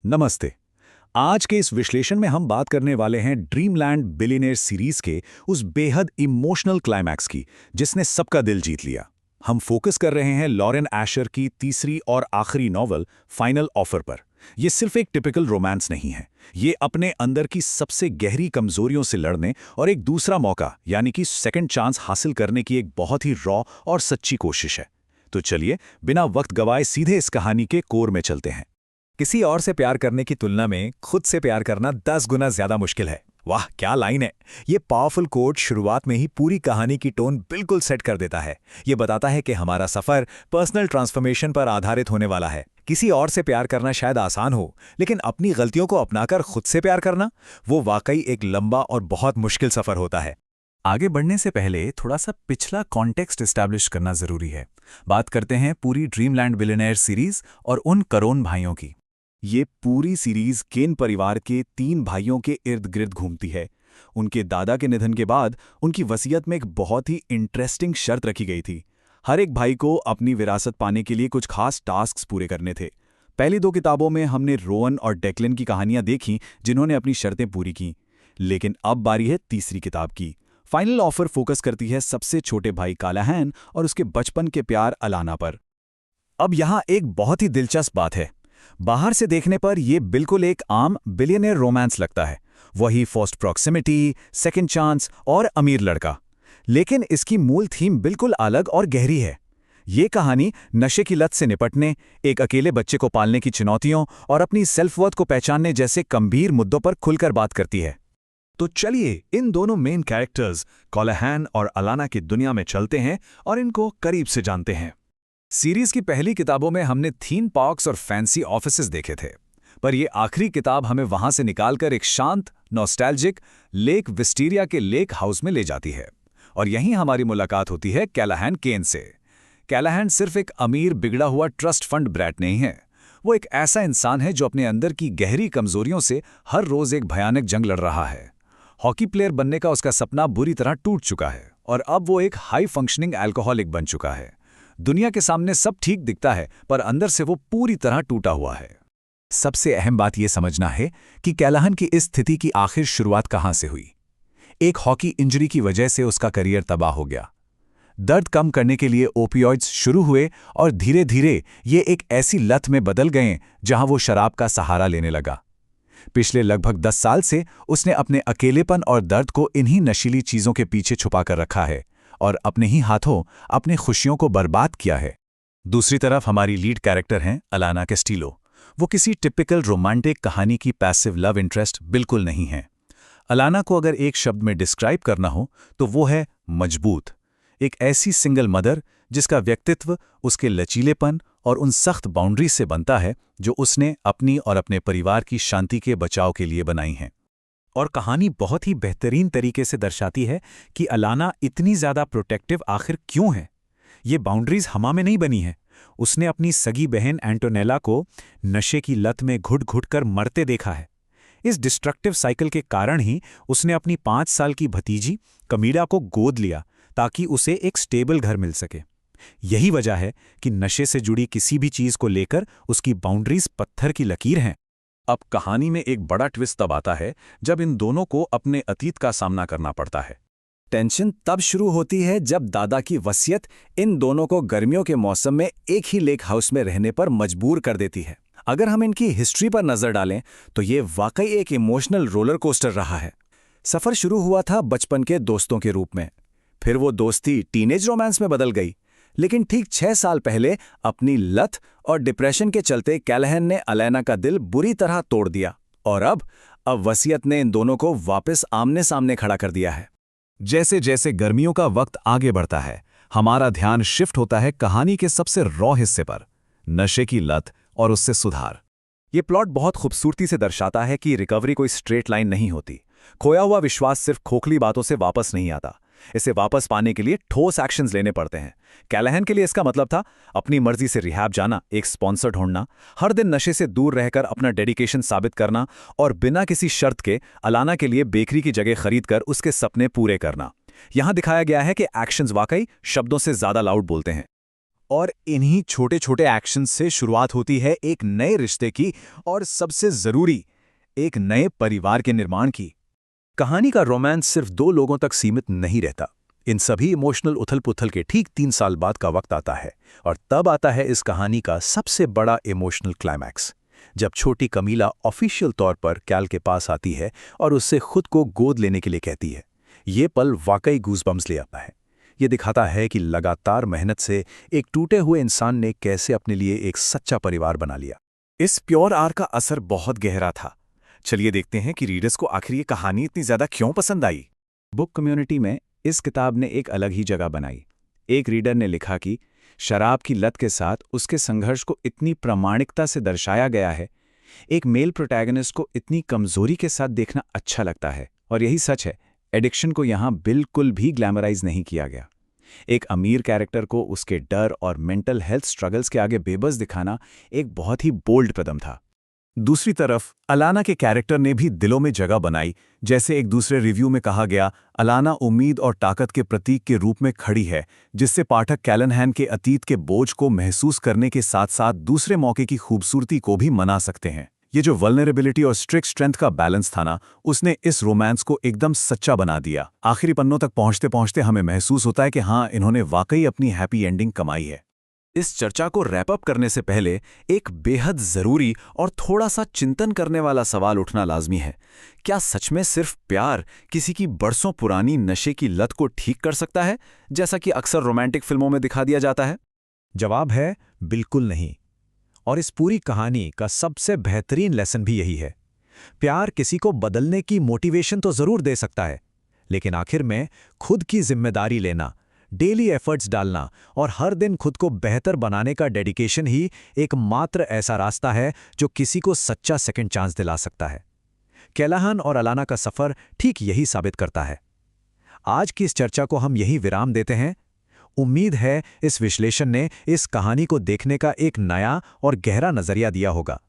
नमस्ते। आज के इस विश्लेषण में हम बात करने वाले हैं ड्रीमलैंड बिलियनेयर सीरीज के उस बेहद इमोशनल क्लाइमैक्स की जिसने सबका दिल जीत लिया। हम फोकस कर रहे हैं लॉरेन एशर की तीसरी और आखिरी नॉवल फाइनल ऑफर पर। ये सिर्फ एक टिपिकल रोमांस नहीं है, ये अपने अंदर की सबसे गहरी कमजोरियों से लड़ने और एक दूसरा मौका यानी कि सेकंड चांस हासिल करने की एक बहुत ही रॉ और सच्ची कोशिश है। तो चलिए बिना वक्त गवाए सीधे इस कहानी के कोर में चलते हैं। किसी और से प्यार करने की तुलना में खुद से प्यार करना 10 गुना ज्यादा मुश्किल है। वाह क्या लाइन है। ये पावरफुल कोट शुरुआत में ही पूरी कहानी की टोन बिल्कुल सेट कर देता है। ये बताता है कि हमारा सफर पर्सनल ट्रांसफॉर्मेशन पर आधारित होने वाला है। किसी और से प्यार करना शायद आसान हो, लेकिन अपनी गलतियों को अपनाकर खुद से प्यार करना, वो वाकई एक लंबा और बहुत मुश्किल सफर होता है। आगे बढ़ने से पहले थोड़ा सा पिछला कॉन्टेक्स्ट एस्टैब्लिश करना जरूरी है। बात करते हैं पूरी ड्रीमलैंड बिलियनेयर सीरीज और उन करोन भाइयों की। ये पूरी सीरीज केन परिवार के 3 भाइयों के इर्द गिर्द घूमती है। उनके दादा के निधन के बाद उनकी वसीयत में एक बहुत ही इंटरेस्टिंग शर्त रखी गई थी। हर एक भाई को अपनी विरासत पाने के लिए कुछ खास टास्क्स पूरे करने थे। पहली 2 किताबों में हमने रोवन और डेक्लन की कहानियां देखी जिन्होंने अपनी शर्तें पूरी की, लेकिन अब बारी है तीसरी किताब की। फाइनल ऑफर फोकस करती है सबसे छोटे भाई कालाहैन और उसके बचपन के प्यार अलाना पर। अब यहाँ एक बहुत ही दिलचस्प बात है। बाहर से देखने पर यह बिल्कुल एक आम बिलियनेयर रोमांस लगता है, वही फर्स्ट प्रॉक्सिमिटी, सेकंड चांस और अमीर लड़का। लेकिन इसकी मूल थीम बिल्कुल अलग और गहरी है। ये कहानी नशे की लत से निपटने, एक अकेले बच्चे को पालने की चुनौतियों और अपनी सेल्फ वर्थ को पहचानने जैसे गंभीर मुद्दों पर खुलकर बात करती है। तो चलिए इन दोनों मेन कैरेक्टर्स कालाहैन और अलाना की दुनिया में चलते हैं और इनको करीब से जानते हैं। सीरीज की पहली किताबों में हमने थीम पार्क्स और फैंसी ऑफिसेज देखे थे, पर यह आखिरी किताब हमें वहां से निकालकर एक शांत, नॉस्टैल्जिक लेक विस्टीरिया के लेक हाउस में ले जाती है। और यहीं हमारी मुलाकात होती है कैलाहैन केन से। कैलाहैन सिर्फ एक अमीर बिगड़ा हुआ ट्रस्ट फंड ब्रैट नहीं है, वो एक ऐसा इंसान है जो अपने अंदर की गहरी कमजोरियों से हर रोज एक भयानक जंग लड़ रहा है। हॉकी प्लेयर बनने का उसका सपना बुरी तरह टूट चुका है और अब वो एक हाई फंक्शनिंग अल्कोहलिक बन चुका है। दुनिया के सामने सब ठीक दिखता है, पर अंदर से वो पूरी तरह टूटा हुआ है। सबसे अहम बात यह समझना है कि कैलाहैन की इस स्थिति की आखिर शुरुआत कहां से हुई। एक हॉकी इंजरी की वजह से उसका करियर तबाह हो गया। दर्द कम करने के लिए ओपियोइड्स शुरू हुए और धीरे धीरे ये एक ऐसी लत में बदल गए जहां वो शराब का सहारा लेने लगा। पिछले लगभग 10 साल से उसने अपने अकेलेपन और दर्द को इन्हीं नशीली चीजों के पीछे छुपा कर रखा है और अपने ही हाथों अपनी खुशियों को बर्बाद किया है। दूसरी तरफ हमारी लीड कैरेक्टर हैं अलाना कैस्टिलो। वो किसी टिपिकल रोमांटिक कहानी की पैसिव लव इंटरेस्ट बिल्कुल नहीं है। अलाना को अगर एक शब्द में डिस्क्राइब करना हो तो वो है मजबूत। एक ऐसी सिंगल मदर जिसका व्यक्तित्व उसके लचीलेपन और उन सख्त बाउंड्री से बनता है जो उसने अपनी और अपने परिवार की शांति के बचाव के लिए बनाई हैं। और कहानी बहुत ही बेहतरीन तरीके से दर्शाती है कि अलाना इतनी ज्यादा प्रोटेक्टिव आखिर क्यों है। ये बाउंड्रीज हमा में नहीं बनी है। उसने अपनी सगी बहन एंटोनेला को नशे की लत में घुट घुट कर मरते देखा है। इस डिस्ट्रक्टिव साइकिल के कारण ही उसने अपनी 5 साल की भतीजी कमीडा को गोद लिया ताकि उसे एक स्टेबल घर मिल सके। यही वजह है कि नशे से जुड़ी किसी भी चीज को लेकर उसकी बाउंड्रीज पत्थर की लकीर हैं। अब कहानी में एक बड़ा ट्विस्ट तब आता है जब इन दोनों को अपने अतीत का सामना करना पड़ता है। टेंशन तब शुरू होती है जब दादा की वसीयत इन दोनों को गर्मियों के मौसम में एक ही लेक हाउस में रहने पर मजबूर कर देती है। अगर हम इनकी हिस्ट्री पर नजर डालें तो ये वाकई एक इमोशनल रोलर कोस्टर रहा है। सफर शुरू हुआ था बचपन के दोस्तों के रूप में, फिर वो दोस्ती टीनेज रोमांस में बदल गई, लेकिन ठीक 6 साल पहले अपनी लत और डिप्रेशन के चलते कैलाहैन ने अलाना का दिल बुरी तरह तोड़ दिया और अब वसीयत ने इन दोनों को वापस आमने सामने खड़ा कर दिया है। जैसे जैसे गर्मियों का वक्त आगे बढ़ता है, हमारा ध्यान शिफ्ट होता है कहानी के सबसे रॉ हिस्से पर, नशे की लत और उससे सुधार। ये प्लॉट बहुत खूबसूरती से दर्शाता है कि रिकवरी कोई स्ट्रेट लाइन नहीं होती। खोया हुआ विश्वास सिर्फ खोखली बातों से वापस नहीं आता। इसे वापस पाने के लिए ठोस एक्शंस लेने पड़ते हैं। कैलाहैन के लिए इसका मतलब था अपनी मर्जी से रिहैब जाना, एक स्पॉन्सर ढूंढना, हर दिन नशे से दूर रहकर अपना डेडिकेशन साबित करना और बिना किसी शर्त के अलाना के लिए बेकरी की जगह खरीदकर उसके सपने पूरे करना। यहां दिखाया गया है कि एक्शंस वाकई शब्दों से ज्यादा लाउड बोलते हैं। और इन्हीं छोटे छोटे एक्शन से शुरुआत होती है एक नए रिश्ते की और सबसे जरूरी एक नए परिवार के निर्माण की। कहानी का रोमांस सिर्फ 2 लोगों तक सीमित नहीं रहता। इन सभी इमोशनल उथल-पुथल के ठीक 3 साल बाद का वक्त आता है और तब आता है इस कहानी का सबसे बड़ा इमोशनल क्लाइमैक्स, जब छोटी कमीला ऑफिशियल तौर पर कैल के पास आती है और उससे खुद को गोद लेने के लिए कहती है। ये पल वाकई गूज़बम्स ले आता है। ये दिखाता है कि लगातार मेहनत से एक टूटे हुए इंसान ने कैसे अपने लिए एक सच्चा परिवार बना लिया। इस प्योर आर का असर बहुत गहरा था। चलिए देखते हैं कि रीडर्स को आखिर ये कहानी इतनी ज्यादा क्यों पसंद आई। बुक कम्युनिटी में इस किताब ने एक अलग ही जगह बनाई। एक रीडर ने लिखा कि शराब की लत के साथ उसके संघर्ष को इतनी प्रामाणिकता से दर्शाया गया है। एक मेल प्रोटैगनिस्ट को इतनी कमजोरी के साथ देखना अच्छा लगता है। और यही सच है, एडिक्शन को यहाँ बिल्कुल भी ग्लैमराइज नहीं किया गया। एक अमीर कैरेक्टर को उसके डर और मेंटल हेल्थ स्ट्रगल्स के आगे बेबस दिखाना एक बहुत ही बोल्ड कदम था। दूसरी तरफ अलाना के कैरेक्टर ने भी दिलों में जगह बनाई। जैसे एक दूसरे रिव्यू में कहा गया, अलाना उम्मीद और ताकत के प्रतीक के रूप में खड़ी है, जिससे पाठक कैलनहैन के अतीत के बोझ को महसूस करने के साथ साथ दूसरे मौके की खूबसूरती को भी मना सकते हैं। ये जो वल्नरेबिलिटी और स्ट्रिक्ट स्ट्रेंथ का बैलेंस था ना, उसने इस रोमांस को एकदम सच्चा बना दिया। आखिरी पन्नों तक पहुंचते पहुंचते हमें महसूस होता है कि हाँ, इन्होंने वाकई अपनी हैप्पी एंडिंग कमाई है। इस चर्चा को रैप अप करने से पहले एक बेहद जरूरी और थोड़ा सा चिंतन करने वाला सवाल उठना लाजमी है। क्या सच में सिर्फ प्यार किसी की बरसों पुरानी नशे की लत को ठीक कर सकता है, जैसा कि अक्सर रोमांटिक फिल्मों में दिखा दिया जाता है? जवाब है बिल्कुल नहीं। और इस पूरी कहानी का सबसे बेहतरीन लेसन भी यही है। प्यार किसी को बदलने की मोटिवेशन तो जरूर दे सकता है, लेकिन आखिर में खुद की जिम्मेदारी लेना, डेली एफर्ट्स डालना और हर दिन खुद को बेहतर बनाने का डेडिकेशन ही एकमात्र ऐसा रास्ता है जो किसी को सच्चा सेकंड चांस दिला सकता है। कैलाहन और अलाना का सफर ठीक यही साबित करता है। आज की इस चर्चा को हम यही विराम देते हैं। उम्मीद है इस विश्लेषण ने इस कहानी को देखने का एक नया और गहरा नजरिया दिया होगा।